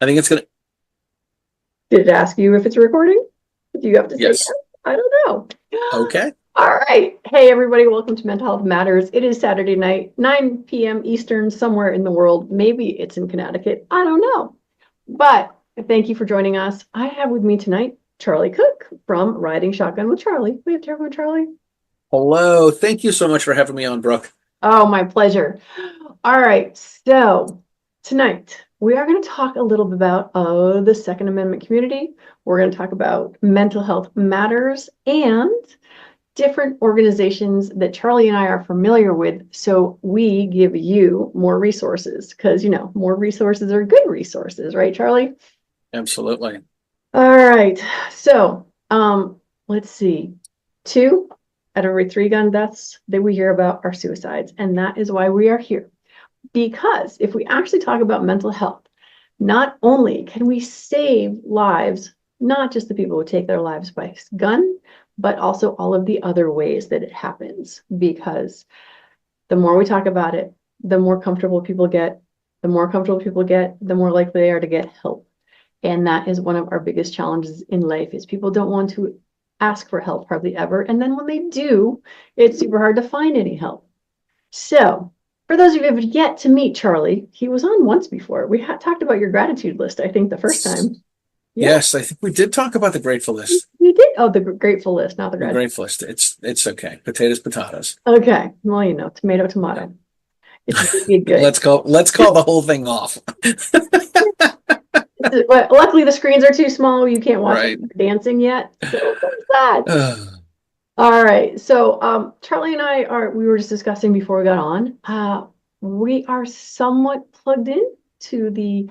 I think it's gonna. Did it ask you if it's recording? Do you have to say yes? Yes. I don't know. Okay. All right. Hey, everybody. Welcome to Mental Health Matters. It is Saturday night, 9 p.m. Eastern, somewhere in the world. Maybe it's in Connecticut. I don't know. But thank you for joining us. I have with me tonight Charlie Cook from Riding Shotgun with Charlie. We have to with Charlie. Hello. Thank you so much for having me on, Brooke. Oh, my pleasure. All right. So tonight we are going to talk a little bit about the Second Amendment community. We're going to talk about mental health matters and different organizations that Charlie and I are familiar with. So we give you more resources because, you know, more resources are good resources, right, Charlie? Absolutely. All right. So let's see. 2 out of every 3 gun deaths that we hear about are suicides. And that is why we are here. Because if we actually talk about mental health, not only can we save lives, not just the people who take their lives by gun, but also all of the other ways that it happens. Because the more we talk about it, the more comfortable people get. The more comfortable people get, the more likely they are to get help. And that is one of our biggest challenges in life is people don't want to ask for help hardly ever. And then when they do, it's super hard to find any help. So for those of you who have yet to meet Charlie, he was on once before. We talked about your gratitude list, I think, the first time. Yeah. Yes, I think we did talk about the Grateful List. You did? Oh, the Grateful List, not the gratitude. Grateful List. It's okay. Potatoes, potatoes. Okay. Well, you know, tomato, tomato. It's good. Let's call the whole thing off. But luckily, the screens are too small. You can't watch Right. dancing yet. So there's that. All right. So Charlie and we were just discussing before we got on. We are somewhat plugged in to the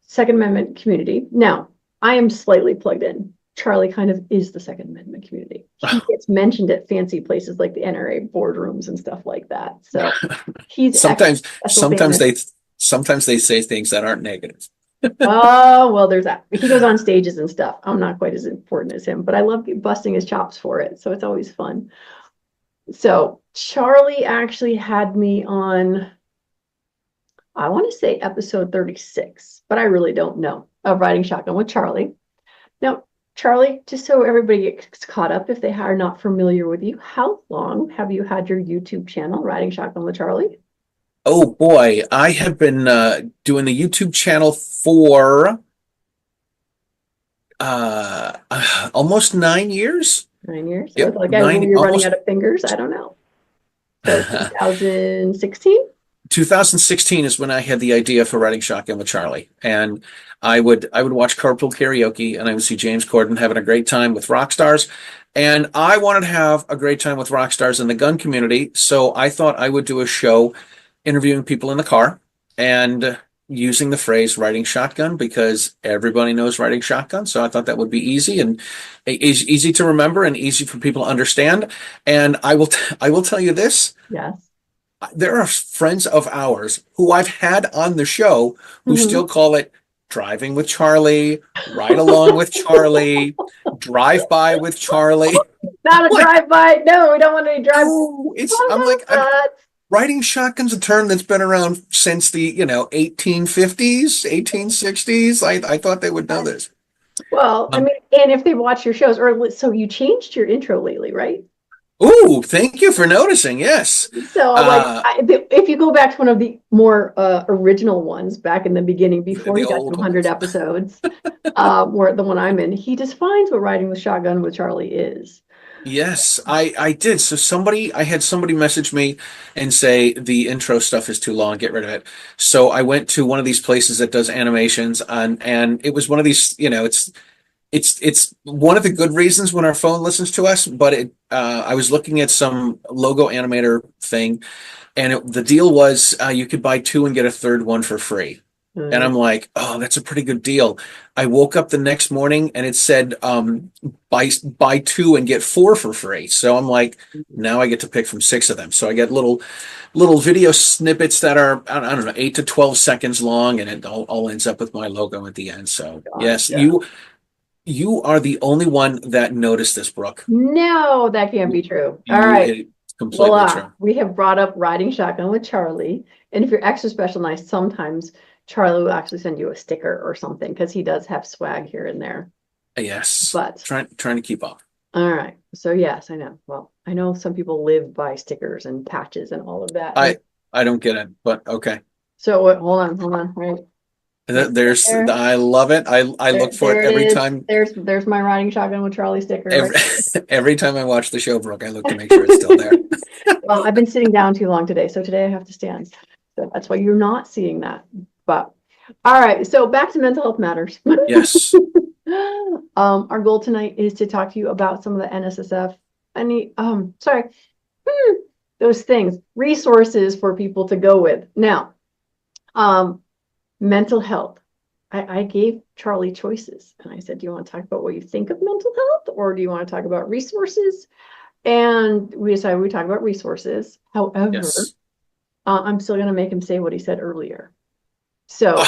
Second Amendment community. Now, I am slightly plugged in. Charlie kind of is the Second Amendment community. He gets mentioned at fancy places like the NRA boardrooms and stuff like that. So he's sometimes they say things that aren't negative. Oh, well, there's that. He goes on stages and stuff. I'm not quite as important as him, but I love busting his chops for it. So it's always fun. So Charlie actually had me on, I want to say episode 36, but I really don't know, of Riding Shotgun with Charlie. Now, Charlie, just so everybody gets caught up if they are not familiar with you, how long have you had your YouTube channel, Riding Shotgun with Charlie? Oh boy, I have been doing the YouTube channel for almost 9 years. 9 years? Yep, So like you're running out of fingers? I don't know. So 2016? 2016 is when I had the idea for Riding Shotgun with Charlie, and I would watch carpool karaoke, and I would see James Corden having a great time with rock stars, and I wanted to have a great time with rock stars in the gun community. So I thought I would do a show interviewing people in the car and using the phrase riding shotgun because everybody knows riding shotgun. So I thought that would be easy and easy to remember and easy for people to understand. And I will tell you this. Yes. There are friends of ours who I've had on the show who still call it driving with Charlie, ride along with Charlie, drive by with Charlie. Not a drive by. No, we don't want any drive. No, riding shotgun's a term that's been around since the 1850s, 1860s. I thought they would know this. Well, I mean, and if they watch your shows, or so you changed your intro lately, right? Ooh, thank you for noticing. Yes. So, if you go back to one of the more original ones back in the beginning, before he got to 100 episodes, where the one I'm in, he defines what riding with shotgun with Charlie is. Yes, I did. So I had somebody message me and say the intro stuff is too long, get rid of it. So I went to one of these places that does animations and it was one of these, it's one of the good reasons when our phone listens to us, but I was looking at some logo animator thing and the deal was you could buy 2 and get a third one for free. And I'm like, oh, that's a pretty good deal. I woke up the next morning and it said buy 2 and get 4 for free. So I'm like, now I get to pick from 6 of them. So I get little video snippets that are, I don't know, 8 to 12 seconds long, and it all ends up with my logo at the end. So yes, yeah. You are the only one that noticed this, Brooke. No, that can't be true. All right. Completely true. We have brought up Riding Shotgun with Charlie. And if you're extra special nice, sometimes Charlie will actually send you a sticker or something because he does have swag here and there. Yes. But Trying to keep up. all right. So yes, I know. Well, I know some people live by stickers and patches and all of that. I don't get it, but okay. So hold on, right? There's There, I love it. I there, look for there it it every is. time. There's my riding shotgun with Charlie sticker, Every right? every time I watch the show, Brooke, I look to make sure it's still there. Well, I've been sitting down too long today, so today I have to stand. So that's why you're not seeing that. But all right, so back to mental health matters. Yes. Our goal tonight is to talk to you about some of the NSSF, those things, resources for people to go with. Now, mental health. I gave Charlie choices and I said, do you want to talk about what you think of mental health or do you want to talk about resources? And we decided we talk about resources. However, Yes. I'm still going to make him say what he said earlier. So,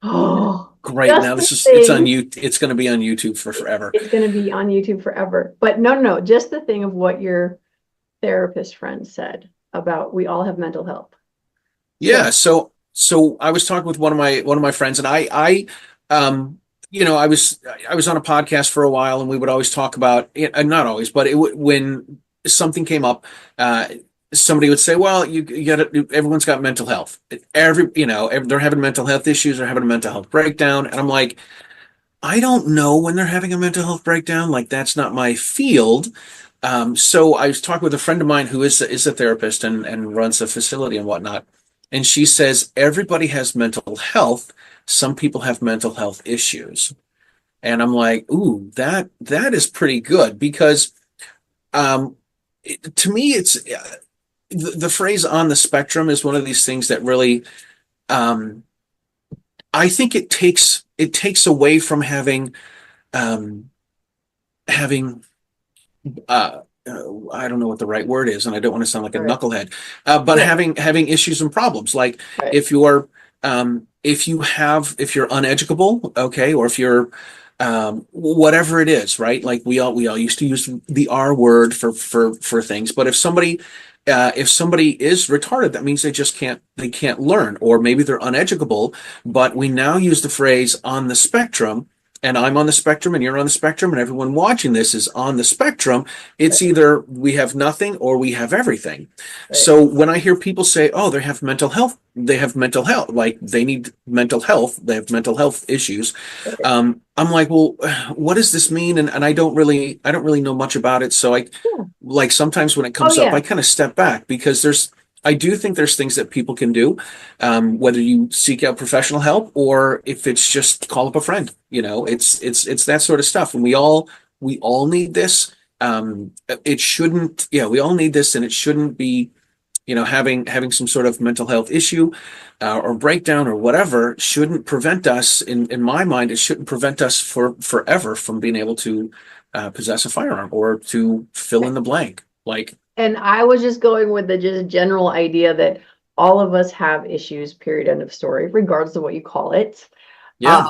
oh, Great. just Now the it's on thing, you. It's going to be on YouTube for forever. it's going to be on YouTube forever. But no, just the thing of what your therapist friend said about we all have mental health. Yeah. So I was talking with one of my friends, and um, I was on a podcast for a while, and we would always talk about it, not always, but when something came up, uh, somebody would say, "Well, you got everyone's got mental health. They're having mental health issues, they're having a mental health breakdown," and I'm like, I don't know when they're having a mental health breakdown. Like that's not my field. So I was talking with a friend of mine who is a therapist and runs a facility and whatnot. And she says everybody has mental health. Some people have mental health issues. And I'm like, ooh, that is pretty good because to me, it's the phrase on the spectrum is one of these things that really um, I think it takes away from um, having I don't know what the right word is, and I don't want to sound like a All right. knucklehead, but Yeah. having issues and problems. Like Right. if you're uneducable, okay, or if you're whatever it is, right? Like we all used to use the R word for things, but if somebody is retarded, that means they can't learn, or maybe they're uneducable. But we now use the phrase on the spectrum, and I'm on the spectrum, and you're on the spectrum, and everyone watching this is on the spectrum. It's either we have nothing or we have everything. Right. So when I hear people say, "Oh, they have mental health, like they need mental health, they have mental health issues," Right. I'm like, "Well, what does this mean?" And I don't really know much about it. So Yeah. like sometimes when it Oh comes up, yeah. I kind of step back because I do think there's things that people can do, whether you seek out professional help or if it's just call up a friend. It's that sort of stuff, and we all need this. It shouldn't, yeah, we all need this, and it shouldn't be, having some sort of mental health issue or breakdown or whatever shouldn't prevent us. In my mind, it shouldn't prevent us forever from being able to possess a firearm or to fill in the blank. Like, And I was just going with the just general idea that all of us have issues, period, end of story, regardless of what you call it. yeah,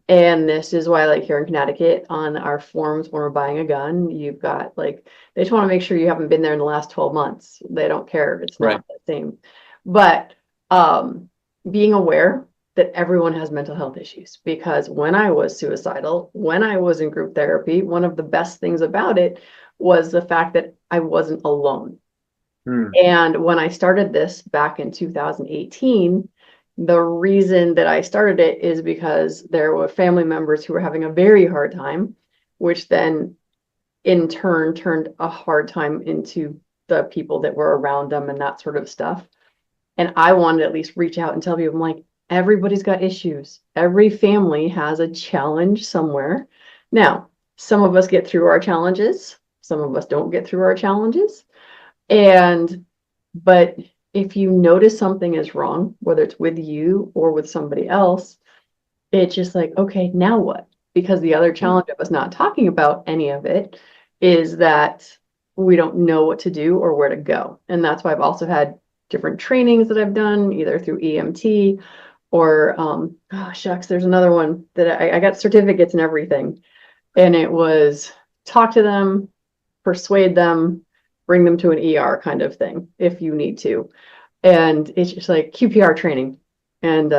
And this is why, like here in Connecticut, on our forms when we're buying a gun, you've got like they just want to make sure you haven't been there in the last 12 months. They don't care. It's right. not the same. But being aware that everyone has mental health issues because when I was suicidal, when I was in group therapy, one of the best things about it was the fact that I wasn't alone. Hmm. And when I started this back in 2018, the reason that I started it is because there were family members who were having a very hard time, which then in turn turned a hard time into the people that were around them and that sort of stuff. And I wanted to at least reach out and tell people, I'm like, everybody's got issues. Every family has a challenge somewhere. Now, some of us get through our challenges, some of us don't get through our challenges. But if you notice something is wrong, whether it's with you or with somebody else, it's just like, okay, now what? Because the other challenge of us not talking about any of it is that we don't know what to do or where to go. And that's why I've also had different trainings that I've done, either through EMT or, oh shucks, there's another one that I got certificates and everything. And it was talk to them, persuade them, bring them to an ER kind of thing if you need to. And it's just like QPR training. And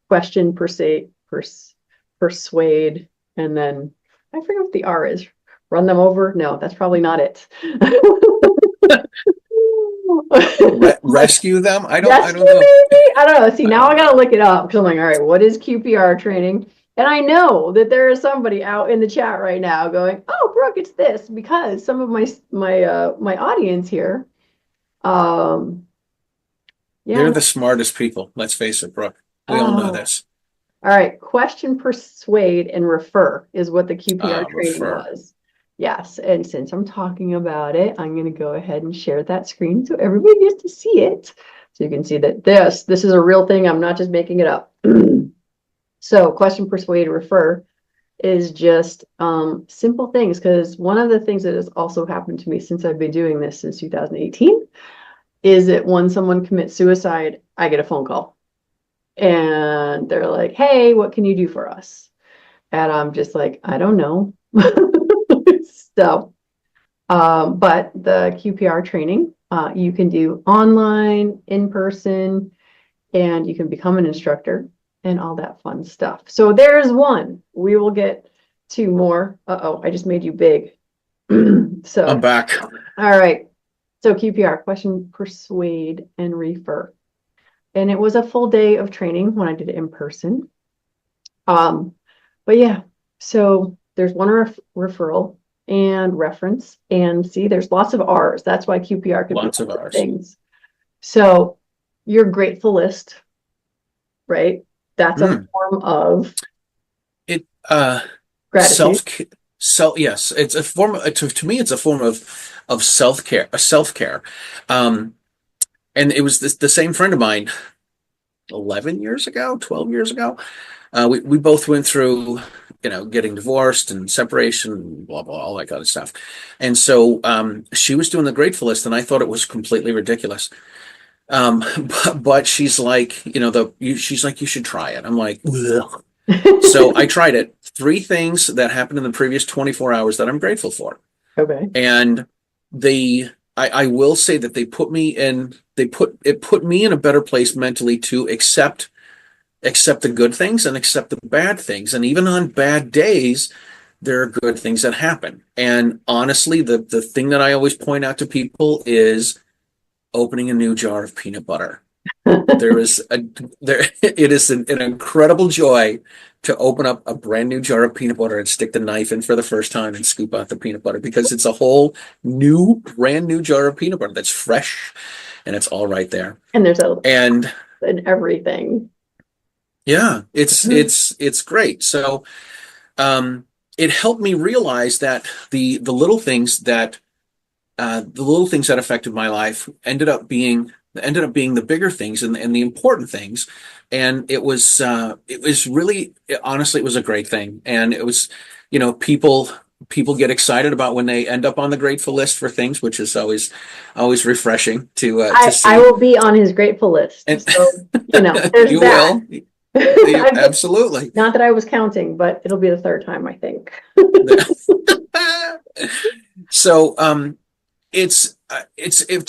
question, persuade, and then I forget what the R is. Run them over? No, that's probably not it. Rescue them? I don't Rescue, know. maybe? I don't know. See, now I gotta look it up because I'm like, all right, what is QPR training? And I know that there is somebody out in the chat right now going, "Oh, Brooke, it's this," because some of my audience here, um, They're yeah. the smartest people. Let's face it, Brooke. We all know Oh, this. all right. Question, persuade, and refer is what the QPR training Refer. was. Yes, and since I'm talking about it, I'm going to go ahead and share that screen so everybody gets to see it. So you can see that this is a real thing. I'm not just making it up. So question, persuade, refer is just simple things, because one of the things that has also happened to me since I've been doing this since 2018 is that when someone commits suicide, I get a phone call and they're like, "Hey, what can you do for us?" And I'm just like, "I don't know." So, but the QPR training, you can do online, in person, and you can become an instructor and all that fun stuff. So there's one. We will get two more. Uh-oh, I just made you big. So, I'm back. all right. So QPR, question, persuade, and refer. And it was a full day of training when I did it in person. But yeah, so there's one referral and reference, and see, there's lots of R's. That's why QPR could Lots be of R's. things. So your grateful list, right? That's a form of It gratitude. yes, it's a form of, to me it's a form of self-care. Um and it was the same friend of mine 11 years ago, 12 years ago. We both went through, getting divorced and separation, blah, blah, all that kind of stuff. And so she was doing the Grateful List, and I thought it was completely ridiculous. But she's like, she's like, you should try it. I'm like, ugh. So I tried it. 3 things that happened in the previous 24 hours that I'm grateful for. Okay. And I will say that it put me in a better place mentally to accept the good things and accept the bad things. And even on bad days, there are good things that happen. And honestly, the thing that I always point out to people is opening a new jar of peanut butter. It is an incredible joy to open up a brand new jar of peanut butter and stick the knife in for the first time and scoop out the peanut butter, because it's a whole brand new jar of peanut butter that's fresh and it's all right there. And there's and everything. Yeah, it's great. So it helped me realize that the little things that affected my life ended up being the bigger things and the important things. And it was really, honestly, it was a great thing. And it was, people get excited about when they end up on the grateful list for things, which is always refreshing to see. I will be on his grateful list. And so, there's you that. will. Absolutely. Not that I was counting, but it'll be the third time, I think. So to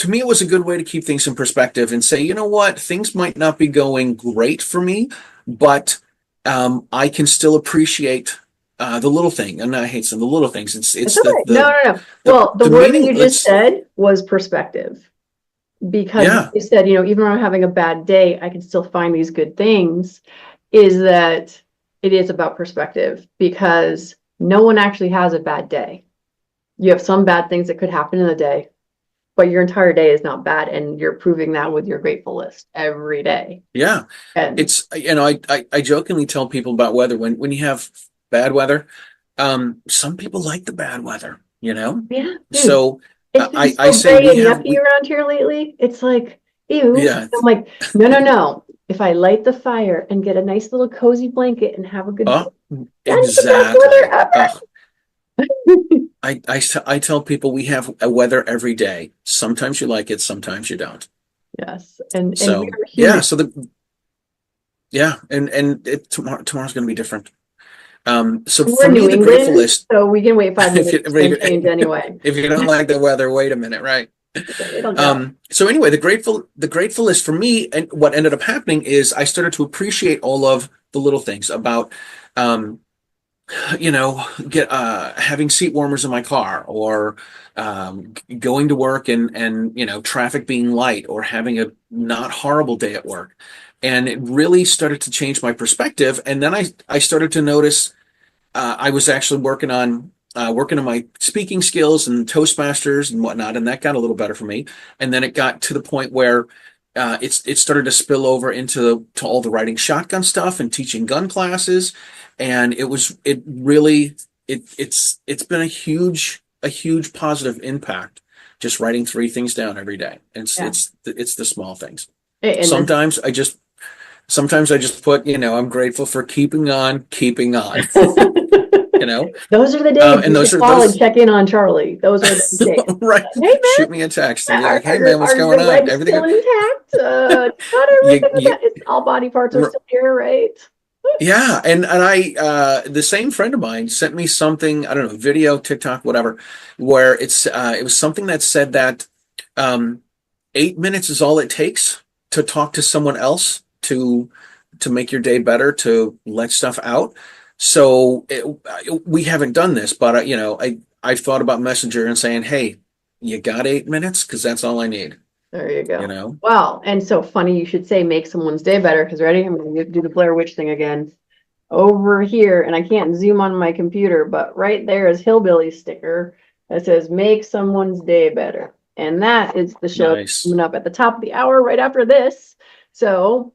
me, it was a good way to keep things in perspective and say, you know what, things might not be going great for me, but I can still appreciate the little thing. And I hate some of the little things. It's okay. No. Well, the word that you just said was perspective. Because you said, even when I'm having a bad day, I can still find these good things. Is that it is about perspective, because no one actually has a bad day. You have some bad things that could happen in a day, but your entire day is not bad, and you're proving that with your grateful list every day. Yeah, and it's I jokingly tell people about weather when you have bad weather. Some people like the bad weather, Yeah. Dude. So. It's been I say gray and yucky around here lately. It's like, ew. Yeah. I'm like, no. If I light the fire and get a nice little cozy blanket and have a good exactly. I tell people we have a weather every day. Sometimes you like it, sometimes you don't. Yes, and so tomorrow's going to be different. So we're for me, the grateful list. So we can wait 5 minutes and change anyway. If you don't like the weather, wait a minute, right? It'll go. So anyway, the grateful list for me, and what ended up happening is I started to appreciate all of the little things about, um, get having seat warmers in my car, or going to work and traffic being light, or having a not horrible day at work. And it really started to change my perspective. And then I started to notice I was actually working on my speaking skills and Toastmasters and whatnot, and that got a little better for me. And then it got to the point where it started to spill over to all the writing shotgun stuff and teaching gun classes, and it's been a huge positive impact just writing three things down every day. Yeah. It's the small things. And this, Sometimes I just put, I'm grateful for keeping on, you know. those are the days And you those should are call and those check in on Charlie. Those are the days. right. Hey Shoot me a text and man, be like, "Hey man, what's are going your on? legs Everything?" still intact? Not You, everything you, it's all body parts are r- still here, right? yeah, and I the same friend of mine sent me something, I don't know, video, TikTok, whatever, where it was something that said that um 8 minutes is all it takes to talk to someone else to make your day better, to let stuff out. So we haven't done this, but I've thought about Messenger and saying, "Hey, you got 8 minutes? Because that's all I need." There you You go. know? Well, and so funny you should say make someone's day better because ready, I'm going to do the Blair Witch thing again. Over here, and I can't zoom on my computer, but right there is Hillbilly sticker that says make someone's day better. And that is the show Nice. coming up at the top of the hour right after this. So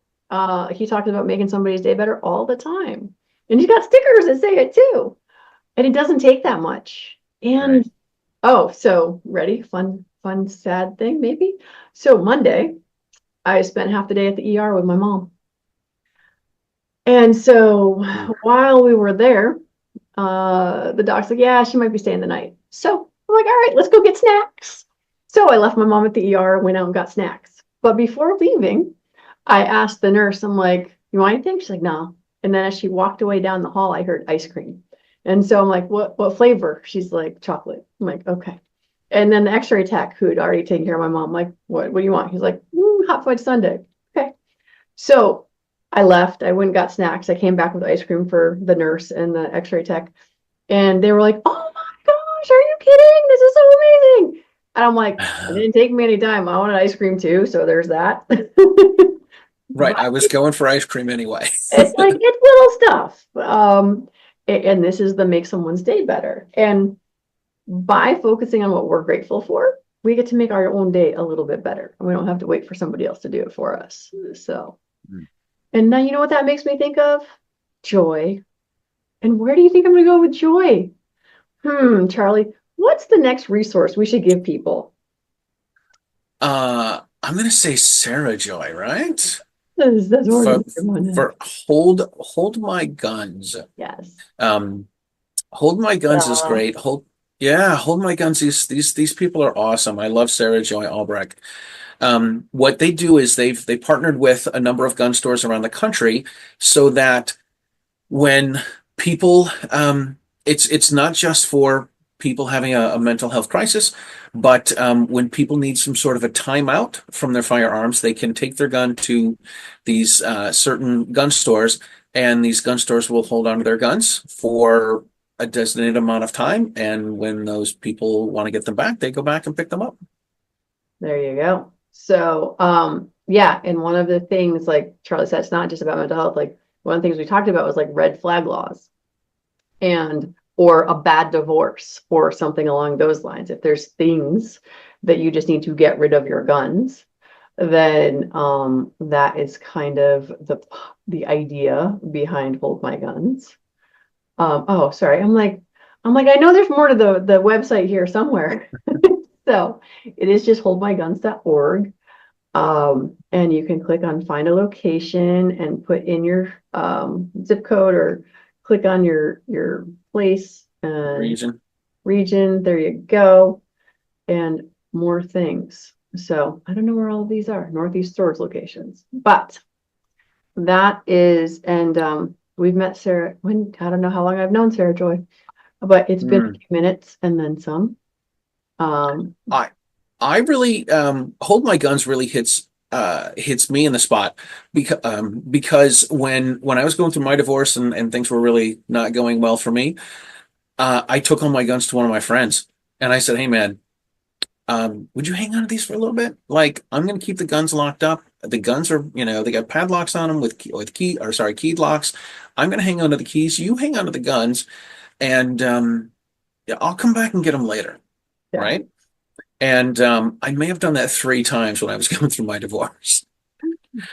he talks about making somebody's day better all the time. And he's got stickers that say it too. And it doesn't take that much. Right. And oh, so ready? Fun, sad thing, maybe. So Monday, I spent half the day at the ER with my mom. And so Mm. while we were there, the doc's like, yeah, she might be staying the night. So I'm like, all right, let's go get snacks. So I left my mom at the ER, went out and got snacks. But before leaving, I asked the nurse, I'm like, you want anything? She's like, no. And then as she walked away down the hall, I heard ice cream. And so I'm like, what flavor? She's like, chocolate. I'm like, okay. And then the x-ray tech who had already taken care of my mom, like, what do you want? He's like, hot fudge sundae. Okay. So I left. I went and got snacks. I came back with ice cream for the nurse and the x-ray tech. And they were like, oh my gosh, are you kidding? This is so amazing. And I'm like, it didn't take me any time. I wanted ice cream too. So there's that. Right. But I was going for ice cream anyway. it's like, it's little stuff. And this is the make someone's day better. And by focusing on what we're grateful for, we get to make our own day a little bit better. And we don't have to wait for somebody else to do it for us. So, Mm. and now you know what that makes me think of? Joy. And where do you think I'm going to go with joy? Charlie, what's the next resource we should give people? I'm gonna say Sarah Joy, right? That's For already one. for hold my guns. Yes. Um, Hold My Guns is Uh, great. Hold My Guns. These people are awesome. I love Sarah Joy Albrecht. What they do is they partnered with a number of gun stores around the country so that when people, it's not just for people having a mental health crisis, but when people need some sort of a timeout from their firearms, they can take their gun to these certain gun stores, and these gun stores will hold on to their guns for a designated amount of time. And when those people want to get them back, they go back and pick them up. there you go. So, yeah, and one of the things, like Charlie said, it's not just about mental health. Like one of the things we talked about was like red flag laws and or a bad divorce or something along those lines. If there's things that you just need to get rid of your guns, then that is kind of the idea behind Hold My Guns. Oh, sorry. I'm like, I know there's more to the website here somewhere. So it is just holdmyguns.org. And you can click on find a location and put in your zip code or click on your place and region. There you go. And more things. So I don't know where all of these are, Northeast Storage locations, but that is, and we've met Sarah when I don't know how long I've known Sarah Joy, but it's been a Mm. few minutes and then some. Um, I I really hold my guns really hits me in the spot because when I was going through my divorce and things were really not going well for me, I took all my guns to one of my friends and I said, "Hey man, would you hang on to these for a little bit? Like, I'm going to keep the guns locked up. The guns are, they got padlocks on them keyed locks. I'm going to hang on to the keys. You hang on to the guns, and yeah, I'll come back and get them later, Yeah. right?" And I may have done that 3 times when I was going through my divorce.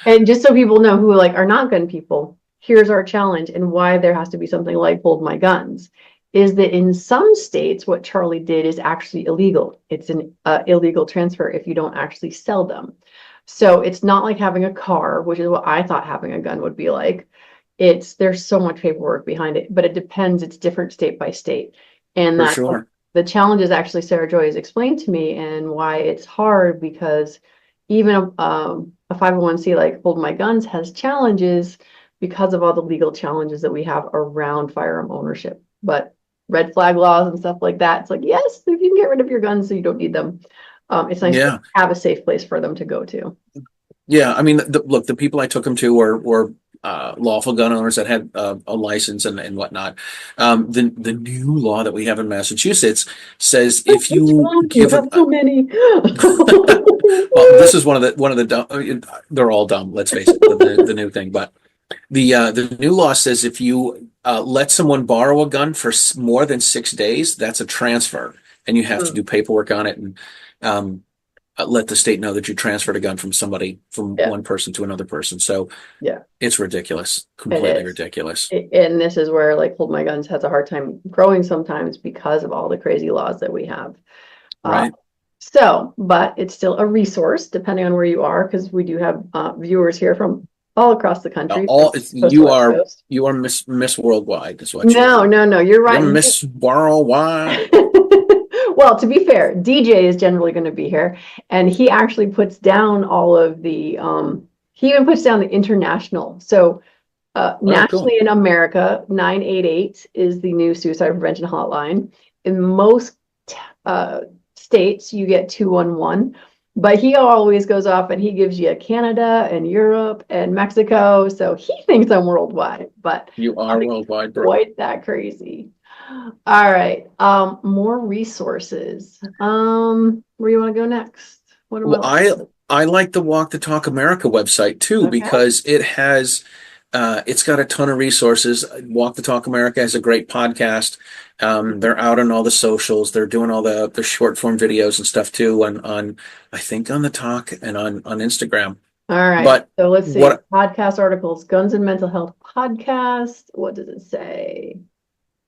And just so people know who like are not gun people, here's our challenge and why there has to be something like hold my guns. Is that in some states, what Charlie did is actually illegal. It's an illegal transfer if you don't actually sell them. So it's not like having a car, which is what I thought having a gun would be like. There's so much paperwork behind it, but it depends. It's different state by state. And For that's sure. the challenges actually Sarah Joy has explained to me and why it's hard because even a 501c like Hold My Guns has challenges because of all the legal challenges that we have around firearm ownership. But red flag laws and stuff like that, it's like, yes, if you can get rid of your guns so you don't need them, it's nice Yeah. to have a safe place for them to go to. Yeah. I mean, look, the people I took them to were lawful gun owners that had a license and whatnot. The new law that we have in Massachusetts says if you You give have so many. well, this is one of the dumb. They're all dumb. Let's face it, the new thing. But the new law says if you let someone borrow a gun for more than 6 days, that's a transfer, and you have to do paperwork on it and um, let the state know that you transferred a gun from Yeah. one person to another person. So Yeah, it's ridiculous, it completely is. ridiculous. And this is where like Hold My Guns has a hard time growing sometimes because of all the crazy laws that we have. Right. But it's still a resource depending on where you are, because we do have viewers here from all across the country. You are Miss Worldwide is what you No, are. no, you're right. You're Miss Worldwide. Well, to be fair, DJ is generally going to be here, and he actually puts down all of the he even puts down the international. So Oh, cool. nationally in America, 988 is the new suicide prevention hotline. In most states, you get 211, but he always goes off and he gives you Canada and Europe and Mexico. So he thinks I'm worldwide, but You are worldwide, bro. quite that crazy. All right. More resources. Where you want to go next? What am Well, I like the Walk the Talk America website too, Okay. because it's got a ton of resources. Walk the Talk America has a great podcast. They're out on all the socials. They're doing all the short form videos and stuff too on I think on the talk and on Instagram. All right. But so let's see. what Podcast articles, Guns and Mental Health podcast. What does it say?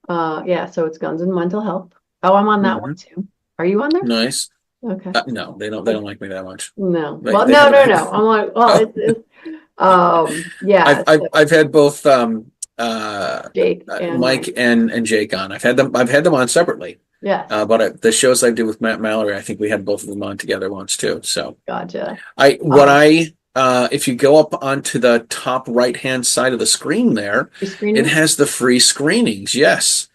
Yeah, so it's Guns and Mental Health. Oh, I'm on that one too. Are you on there? nice. Okay. No, they don't like me that much. No. They- Well, they no. have- I'm like, well, yeah. I've had both Jake and Mike and Jake on. I've had them on separately. yeah, But the shows I did with Matt Mallory, I think we had both of them on together once too. So gotcha. if you go up onto the top right hand side of the screen there, it has the free screenings. Yes,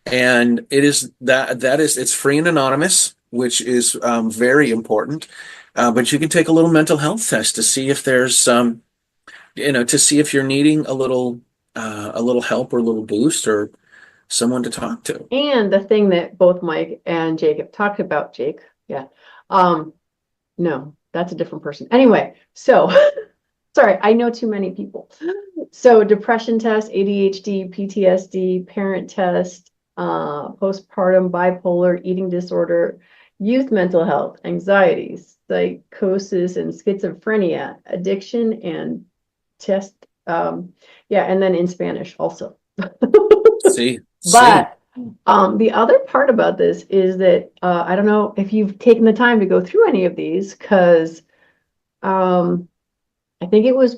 and it is it's free and anonymous, which is very important. But you can take a little mental health test to see if there's to see if you're needing a little help or a little boost or someone to talk to. And the thing that both Mike and Jake have talked about, Jake, yeah. No, that's a different person. Anyway, so sorry, I know too many people. So depression test, ADHD, PTSD, parent test, postpartum bipolar, eating disorder, youth mental health, anxiety, psychosis, and schizophrenia, addiction, and test. Yeah, and then in Spanish also. See. But the other part about this is that I don't know if you've taken the time to go through any of these, because I think it was,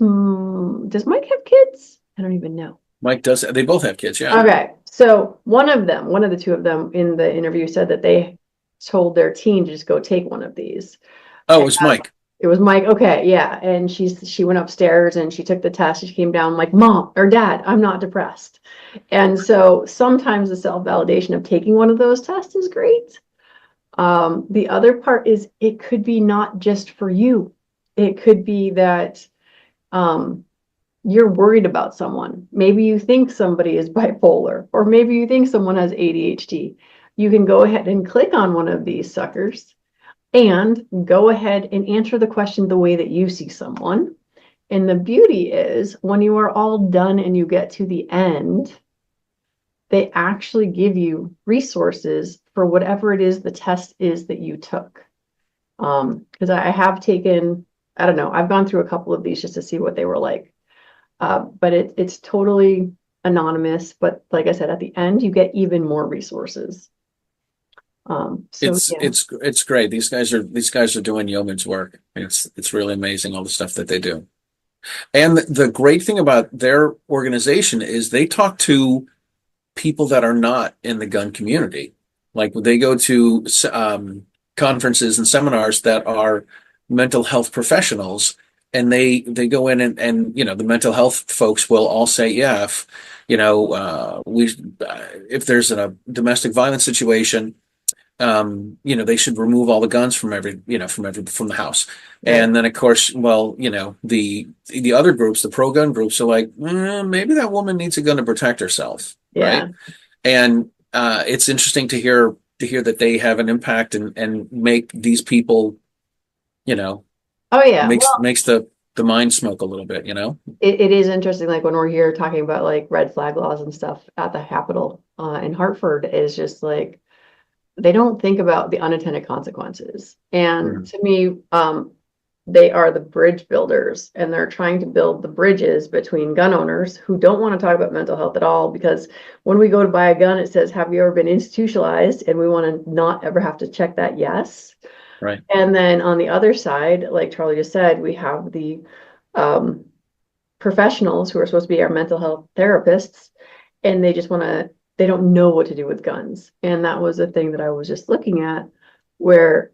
does Mike have kids? I don't even know. Mike does. They both have kids, yeah. Okay, so one of the two of them in the interview said that they told their teen to just go take one of these. Oh, it was Mike. It was Mike. Okay, yeah. And she went upstairs and she took the test. She came down like, Mom or Dad, I'm not depressed. And so sometimes the self-validation of taking one of those tests is great. The other part is it could be not just for you. It could be that you're worried about someone. Maybe you think somebody is bipolar, or maybe you think someone has ADHD. You can go ahead and click on one of these suckers and go ahead and answer the question the way that you see someone. And the beauty is when you are all done and you get to the end, they actually give you resources for whatever it is the test is that you took. Because I have taken, I don't know, I've gone through a couple of these just to see what they were like. But it's totally anonymous. But like I said, at the end, you get even more resources. So yeah. It's great. These guys are doing yeoman's work. It's really amazing all the stuff that they do. And the great thing about their organization is they talk to people that are not in the gun community. Like they go to conferences and seminars that are mental health professionals, and they go in and you know the mental health folks will all say, yeah, if you know if there's a domestic violence situation, you know, they should remove all the guns from from the house. Right. And then of course, well, you know, the other groups, the pro-gun groups are like, maybe that woman needs a gun to protect herself, Yeah. right? And it's interesting to hear that they have an impact and make these people, you know, Oh yeah. Well, makes the mind smoke a little bit, you know? it is interesting, like when we're here talking about like red flag laws and stuff at the Capitol in Hartford, is just like they don't think about the unintended consequences. And to me, they are the bridge builders, and they're trying to build the bridges between gun owners who don't want to talk about mental health at all. Because when we go to buy a gun, it says, have you ever been institutionalized? And we want to not ever have to check that yes. Right. And then on the other side, like Charlie just said, we have the professionals who are supposed to be our mental health therapists, and they just want to, they don't know what to do with guns. And that was a thing that I was just looking at, where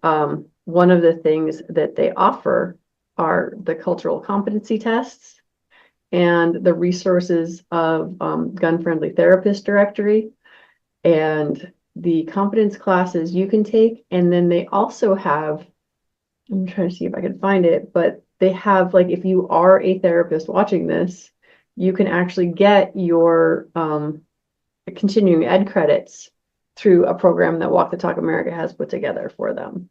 one of the things that they offer are the cultural competency tests and the resources of gun-friendly therapist directory and the competence classes you can take. And then they also have, I'm trying to see if I can find it, but they have, like, if you are a therapist watching this, you can actually get your continuing ed credits through a program that Walk the Talk America has put together for them.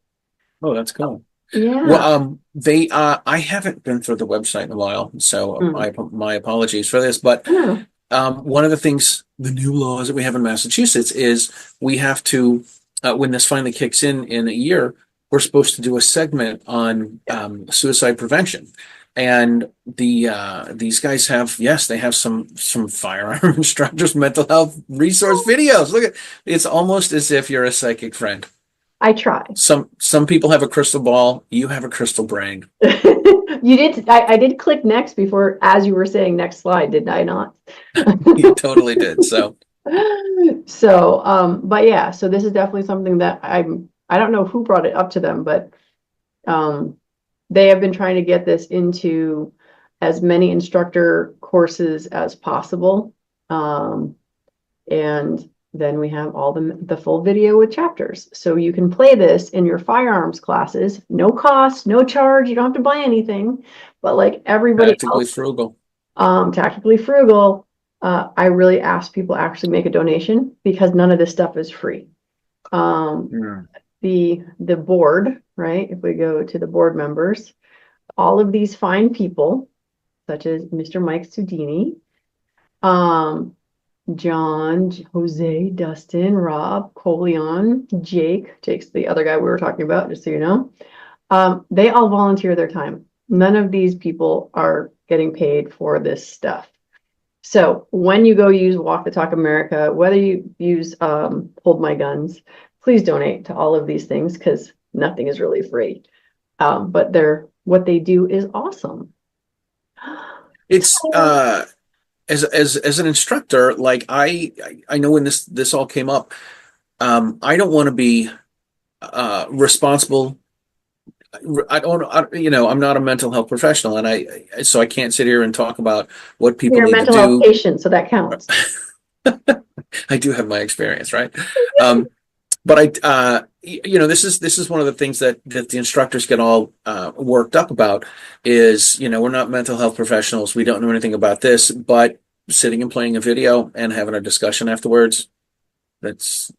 Oh, that's cool. Yeah. Well, they I haven't been through the website in a while, so my apologies for this. But one of the things, the new laws that we have in Massachusetts is we have to, when this finally kicks in a year, we're supposed to do a segment on suicide prevention. And these guys have, yes, they have some firearm instructors, mental health resource videos. Look at, it's almost as if you're a psychic friend. I try. Some people have a crystal ball. You have a crystal brain. You did. I did click next before, as you were saying next slide, did I not? You totally did. So, but yeah, so this is definitely something that I don't know who brought it up to them, but they have been trying to get this into as many instructor courses as possible. And then we have all the full video with chapters. So you can play this in your firearms classes, no cost, no charge. You don't have to buy anything, but like everybody tactically frugal. Tactically frugal. I really ask people actually make a donation, because none of this stuff is free. The board, right? If we go to the board members, all of these fine people, such as Mr. Mike Sudini, John, Jose, Dustin, Rob, Coleon, Jake's the other guy we were talking about, just so you know. They all volunteer their time. None of these people are getting paid for this stuff. So when you go use Walk the Talk America, whether you use Hold My Guns, please donate to all of these things, because nothing is really free. But what they do is awesome. It's as an instructor, like I know when this all came up, I don't want to be responsible. I'm not a mental health professional, and so I can't sit here and talk about what people You're a need mental to health do. patient, so that counts. I do have my experience, right? but this is one of the things that the instructors get all worked up about is, we're not mental health professionals. We don't know anything about this, but sitting and playing a video and having a discussion afterwards, that's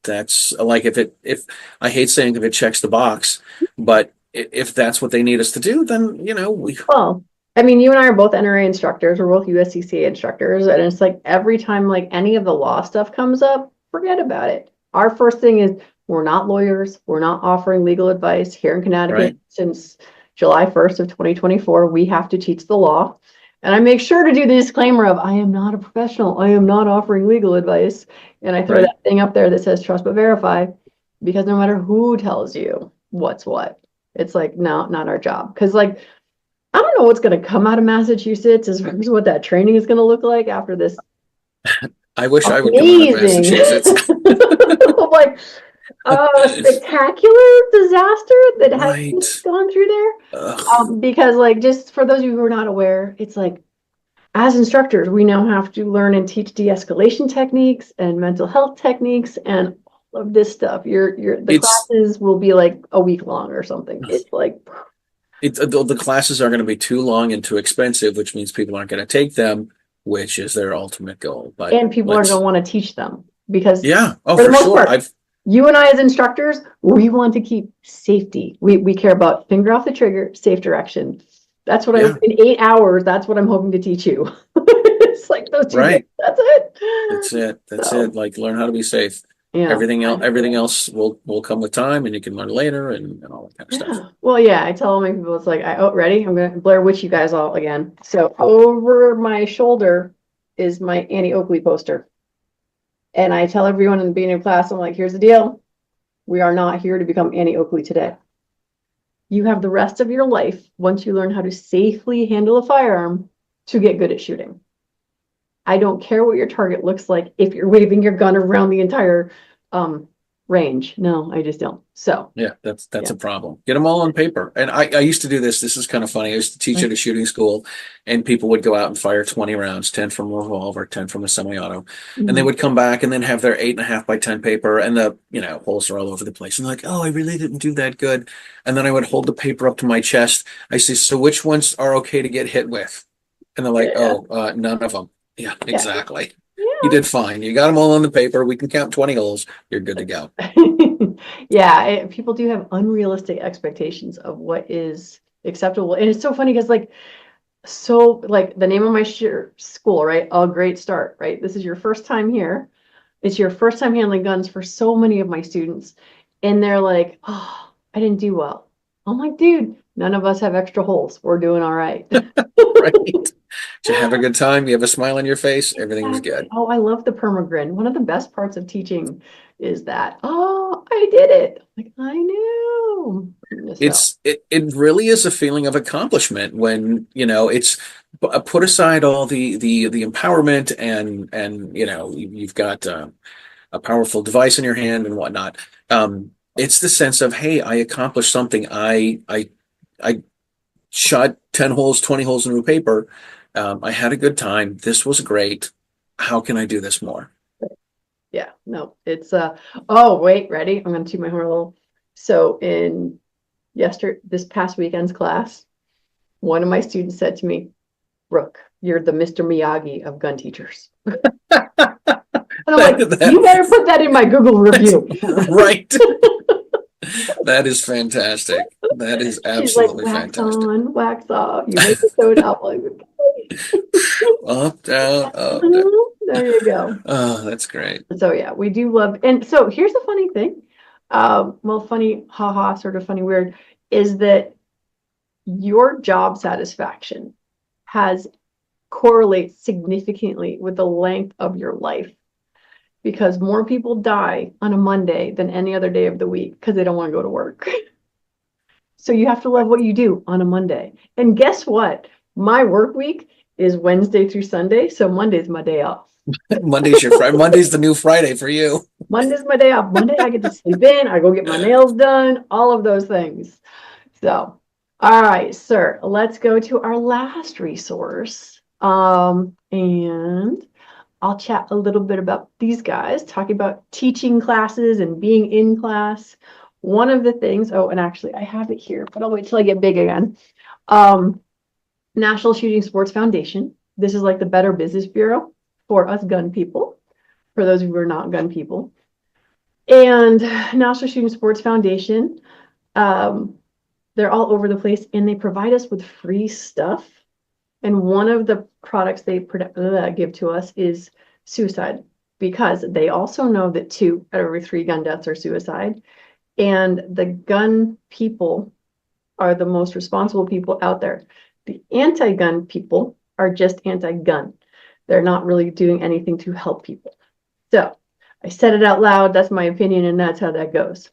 like, if I hate saying if it checks the box, but if that's what they need us to do, then, we, Well, I mean, you and I are both NRA instructors. We're both USCCA instructors, and it's like every time like any of the law stuff comes up, forget about it. Our first thing is we're not lawyers. We're not offering legal advice here in Connecticut. right, Since July 1st of 2024, we have to teach the law. And I make sure to do the disclaimer of I am not a professional. I am not offering legal advice. And I throw right. that thing up there that says trust but verify, because no matter who tells you what's what, it's like, no, not our job. Because like I don't know what's going to come out of Massachusetts as far as what that training is going to look like after this I wish I would come out of amazing, Massachusetts. like, spectacular disaster that Right. has gone through there. Ugh. Because like, just for those of you who are not aware, it's like, as instructors, we now have to learn and teach de-escalation techniques and mental health techniques and all of this stuff. The It's classes will be like a week long or something. It's like, the classes are going to be too long and too expensive, which means people aren't going to take them, which is their ultimate goal. But and people are going to want to teach them because yeah, oh, for the for most sure. part, you and I as instructors, we want to keep safety. We care about finger off the trigger, safe direction. That's what Yeah, in 8 hours, that's what I'm hoping to teach you. It's like those 2 days. right. That's it. That's it. That's So, it. Like, learn how to be safe. yeah. Everything else will come with time, and you can learn later, and all that kind of stuff. Yeah. Well, yeah, I tell my people, it's like, ready? I'm going to Blair Witch you guys all again. So over my shoulder is my Annie Oakley poster. And I tell everyone in the beginning of class, I'm like, here's the deal. We are not here to become Annie Oakley today. You have the rest of your life, once you learn how to safely handle a firearm, to get good at shooting. I don't care what your target looks like if you're waving your gun around the entire range. No, I just don't. So Yeah, that's yeah. a problem. Get them all on paper. And I used to do this. This is kind of funny. I used to teach at a shooting school, and people would go out and fire 20 rounds, 10 from a revolver, 10 from a semi-auto. And they would come back and then have their 8.5 by 10 paper, and the, holes are all over the place. And they're like, oh, I really didn't do that good. And then I would hold the paper up to my chest. I say, so which ones are okay to get hit with? And they're like, Yeah. oh, none of them. Yeah, exactly. Yeah. You did fine. You got them all on the paper. We can count 20 holes. You're good to go. Yeah, people do have unrealistic expectations of what is acceptable. And it's so funny because like the name of my school, right? A Great Start, right? This is your first time here. It's your first time handling guns for so many of my students. And they're like, oh, I didn't do well. I'm like, dude, none of us have extra holes. We're doing all right. Right. Did you have a good time? You have a smile on your face? Everything was good. Oh, I love the permagrin. One of the best parts of teaching is that, oh, I did it. Like, I knew. So, It really is a feeling of accomplishment when, it's put aside all the empowerment and you've got a powerful device in your hand and whatnot. It's the sense of, hey, I accomplished something. I shot 10 holes, 20 holes into a paper. I had a good time. This was great. How can I do this more? yeah, no, it's, oh, wait, ready? I'm going to toot my horn a little. So this past weekend's class, one of my students said to me, Brooke, you're the Mr. Miyagi of gun teachers. And I'm like, you better put that in my Google review. Right. That is fantastic. That is absolutely She's like, wax fantastic. on, wax off. You make it so up. Like, Up, down, up, down. there you go. Oh, that's great. So yeah, we do love. And so here's the funny thing. Well, funny, haha, sort of funny, weird, is that your job satisfaction correlates significantly with the length of your life. Because more people die on a Monday than any other day of the week because they don't want to go to work. So you have to love what you do on a Monday. And guess what? My work week is Wednesday through Sunday. So Monday's my day off. Monday's your Friday. Monday's the new Friday for you. Monday's my day off. Monday I get to sleep in. I go get my nails done. All of those things. So, all right, sir. Let's go to our last resource. And I'll chat a little bit about these guys, talking about teaching classes and being in class. One of the things, oh, and actually I have it here, but I'll wait till I get big again. National Shooting Sports Foundation. This is like the Better Business Bureau for us gun people, for those who are not gun people. And National Shooting Sports Foundation, they're all over the place and they provide us with free stuff. And one of the products they give to us is suicide, because they also know that 2 out of every 3 gun deaths are suicide. And the gun people are the most responsible people out there. The anti-gun people are just anti-gun. They're not really doing anything to help people. So I said it out loud. That's my opinion, and that's how that goes.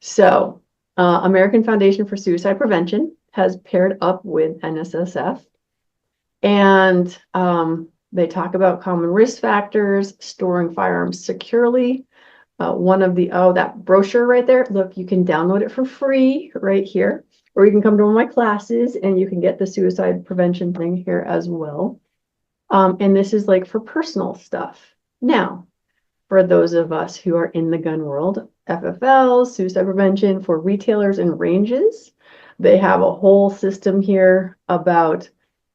So American Foundation for Suicide Prevention has paired up with NSSF, and they talk about common risk factors, storing firearms securely. One of the, that brochure right there, look, you can download it for free right here, or you can come to one of my classes and you can get the suicide prevention thing here as well. And this is like for personal stuff. Now, for those of us who are in the gun world, FFL, suicide prevention for retailers and ranges, they have a whole system here about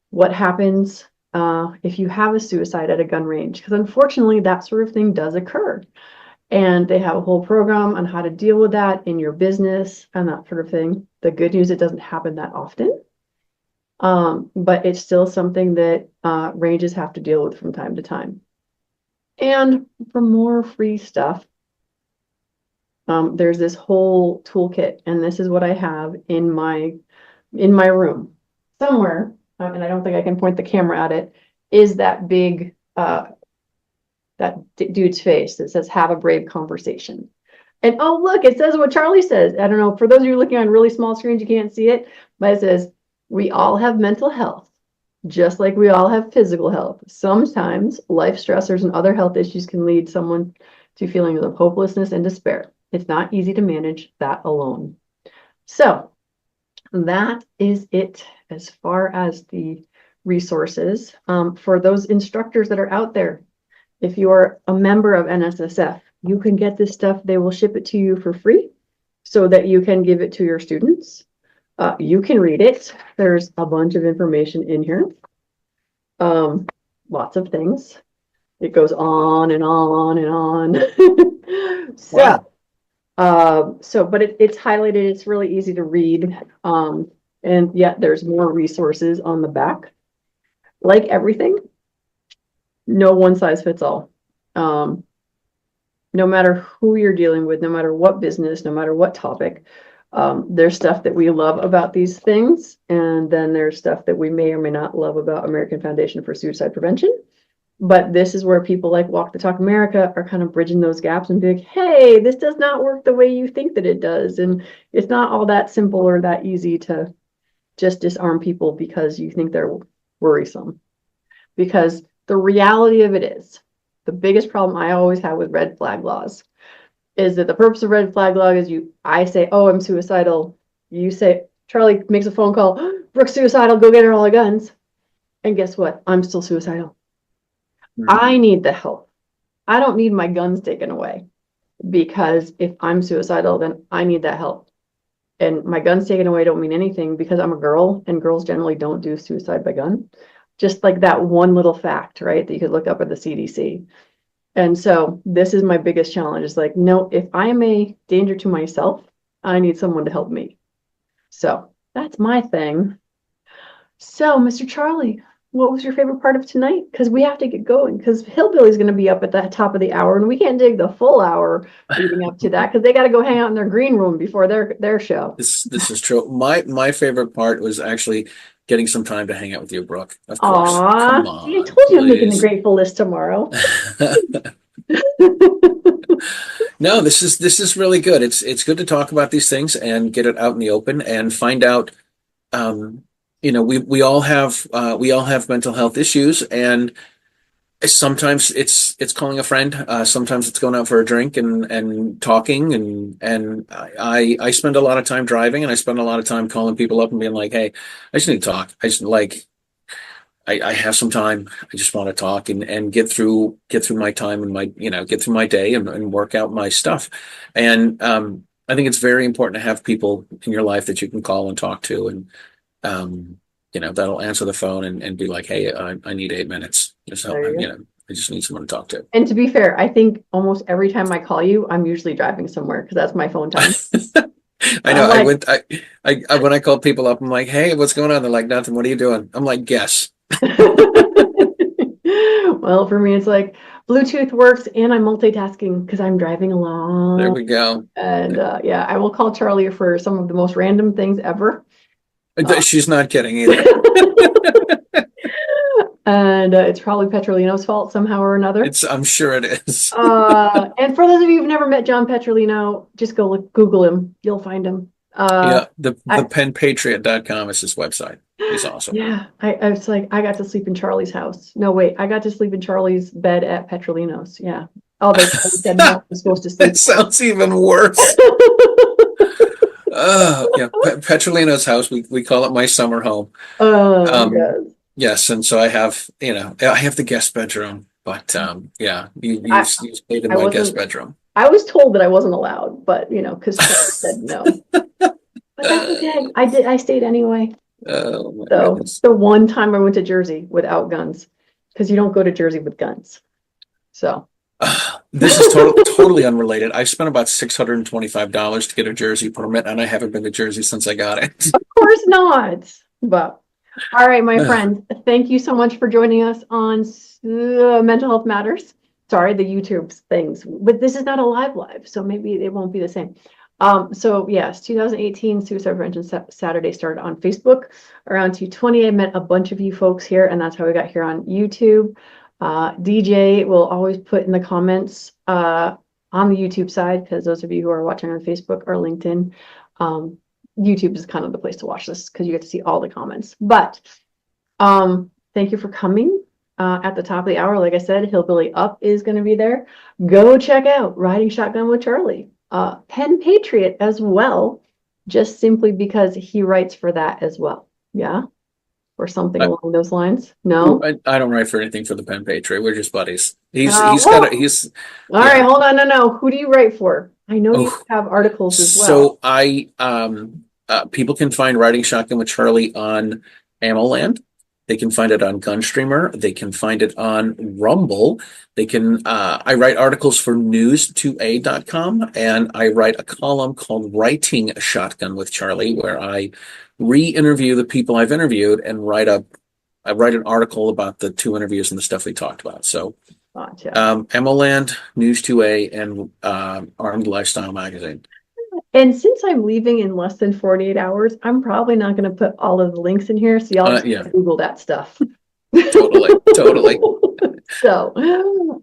what happens if you have a suicide at a gun range, because unfortunately that sort of thing does occur. And they have a whole program on how to deal with that in your business and that sort of thing. The good news, it doesn't happen that often. But it's still something that ranges have to deal with from time to time. And for more free stuff, there's this whole toolkit, and this is what I have in my room somewhere. And I don't think I can point the camera at it, is that big, that dude's face that says, have a brave conversation. And oh, look, it says what Charlie says. I don't know, for those of you looking on really small screens, you can't see it, but it says, we all have mental health, just like we all have physical health. Sometimes life stressors and other health issues can lead someone to feelings of hopelessness and despair. It's not easy to manage that alone. So that is it as far as the resources. For those instructors that are out there, if you are a member of NSSF, you can get this stuff. They will ship it to you for free so that you can give it to your students. You can read it. There's a bunch of information in here. Lots of things. It goes on and on and on. So, wow. But it's highlighted. It's really easy to read. And yet there's more resources on the back. Like everything, no one size fits all. No matter who you're dealing with, no matter what business, no matter what topic, there's stuff that we love about these things. And then there's stuff that we may or may not love about American Foundation for Suicide Prevention. But this is where people like Walk the Talk America are kind of bridging those gaps and be like, hey, this does not work the way you think that it does. And it's not all that simple or that easy to just disarm people because you think they're worrisome. Because the reality of it is, the biggest problem I always have with red flag laws is that the purpose of red flag law is I say, oh, I'm suicidal. You say, Charlie makes a phone call, Brooke's suicidal, go get her all the guns. And guess what? I'm still suicidal. I need the help. I don't need my guns taken away, because if I'm suicidal, then I need that help. And my guns taken away don't mean anything because I'm a girl and girls generally don't do suicide by gun. Just like that one little fact, right? That you could look up at the CDC. And so this is my biggest challenge. Is like, no, if I am a danger to myself, I need someone to help me. So that's my thing. So, Mr. Charlie, what was your favorite part of tonight? Because we have to get going, because Hillbilly's going to be up at the top of the hour, and we can't dig the full hour leading up to that because they got to go hang out in their green room before their show. This is true. My favorite part was actually getting some time to hang out with you, Brooke. Of course. Come on, see, I told you I'm making the grateful list tomorrow. No, this is really good. It's good to talk about these things and get it out in the open and find out. We all have mental health issues, and sometimes it's calling a friend. Sometimes it's going out for a drink and talking, and I spend a lot of time driving, and I spend a lot of time calling people up and being like, hey, I just need to talk. I have some time. I just want to talk and get through my time and my, get through my day and work out my stuff. And I think it's very important to have people in your life that you can call and talk to, and that'll answer the phone and be like, hey, I need 8 minutes. Just help, There you go. I just need someone to talk to. And to be fair, I think almost every time I call you, I'm usually driving somewhere because that's my phone time. I know. I'm like, When I call people up, I'm like, hey, what's going on? They're like, nothing. What are you doing? I'm like, guess. well, for me, it's like Bluetooth works and I'm multitasking because I'm driving There along. we go. And yeah, I will call Charlie for some of the most random things ever. She's not kidding either. And it's probably Petrolino's fault somehow or another. I'm sure it is. And for those of you who've never met John Petrolino, just go Google him. You'll find him. Yeah, the penpatriot.com is his website. He's awesome. Yeah, I was like, I got to sleep in Charlie's house. No, wait, I got to sleep in Charlie's bed at Petrolino's. Yeah. Although Charlie said no, I was supposed to sleep. That sounds even worse. Yeah, Petrolino's house. We call it my summer home. Yes. Yes, and so I have the guest bedroom, but yeah, you stayed in my guest bedroom. I was told that I wasn't allowed, but because Charlie said no. But that's okay. I stayed anyway. Oh my So goodness. the one time I went to Jersey without guns, because you don't go to Jersey with guns. So This is totally unrelated. I spent about $625 to get a Jersey permit, and I haven't been to Jersey since I got it. of course not. But all right, my friend, thank you so much for joining us on Mental Health Matters. Sorry, the YouTube things, but this is not a live, so maybe it won't be the same. So yes, 2018 Suicide Prevention Saturday started on Facebook around 2:20. I met a bunch of you folks here, and that's how we got here on YouTube. DJ will always put in the comments on the YouTube side, because those of you who are watching on Facebook or LinkedIn, YouTube is kind of the place to watch this because you get to see all the comments. But thank you for coming. At the top of the hour, like I said, Hillbilly Up is going to be there. Go check out Riding Shotgun with Charlie. Pen Patriot as well, just simply because he writes for that as well. Yeah. Or something along those lines. No, I don't write for anything for the Pen Patriot. We're just buddies. He's all right. Hold on. No. Who do you write for? I know you have articles as well. So people can find Riding Shotgun with Charlie on AmmoLand. They can find it on Gunstreamer. They can find it on Rumble. They can, I write articles for news2a.com, and I write a column called Writing Shotgun with Charlie, where I re-interview the people I've interviewed and I write an article about the 2 interviews and the stuff we talked about. So, gotcha. AmmoLand, News2a, and Armed Lifestyle Magazine. And since I'm leaving in less than 48 hours, I'm probably not going to put all of the links in here. So y'all just Google that stuff. Totally. So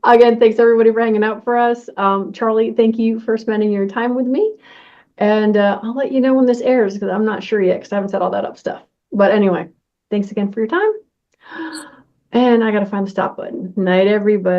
again, thanks everybody for hanging out for us. Charlie, thank you for spending your time with me. And I'll let you know when this airs, because I'm not sure yet, because I haven't set all that up stuff. But anyway, thanks again for your time. And I got to find the stop button. Night, everybody.